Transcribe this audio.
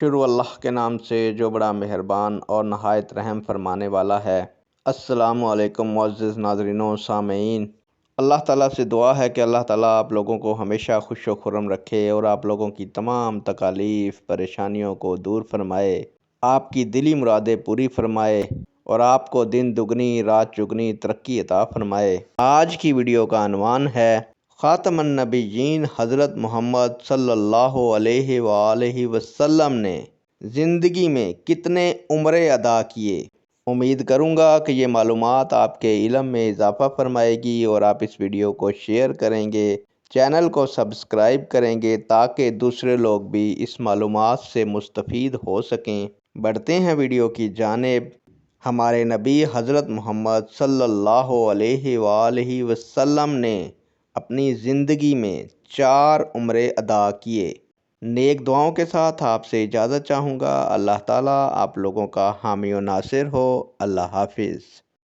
شروع اللہ کے نام سے جو بڑا مہربان اور نہایت رحم فرمانے والا ہے۔ السلام علیکم معزز ناظرین و سامعین۔ اللہ تعالیٰ سے دعا ہے کہ اللہ تعالیٰ آپ لوگوں کو ہمیشہ خوش و خرم رکھے اور آپ لوگوں کی تمام تکالیف پریشانیوں کو دور فرمائے، آپ کی دلی مرادیں پوری فرمائے اور آپ کو دن دگنی رات چگنی ترقی عطا فرمائے۔ آج کی ویڈیو کا عنوان ہے خاتم النبیین حضرت محمد صلی اللہ علیہ وآلہ وسلم نے زندگی میں کتنے عمرے ادا کیے۔ امید کروں گا کہ یہ معلومات آپ کے علم میں اضافہ فرمائے گی اور آپ اس ویڈیو کو شیئر کریں گے، چینل کو سبسکرائب کریں گے تاکہ دوسرے لوگ بھی اس معلومات سے مستفید ہو سکیں۔ بڑھتے ہیں ویڈیو کی جانب۔ ہمارے نبی حضرت محمد صلی اللہ علیہ وآلہ وسلم نے اپنی زندگی میں 4 عمرے ادا کیے۔ نیک دعاؤں کے ساتھ آپ سے اجازت چاہوں گا۔ اللہ تعالیٰ آپ لوگوں کا حامی و ناصر ہو۔ اللہ حافظ۔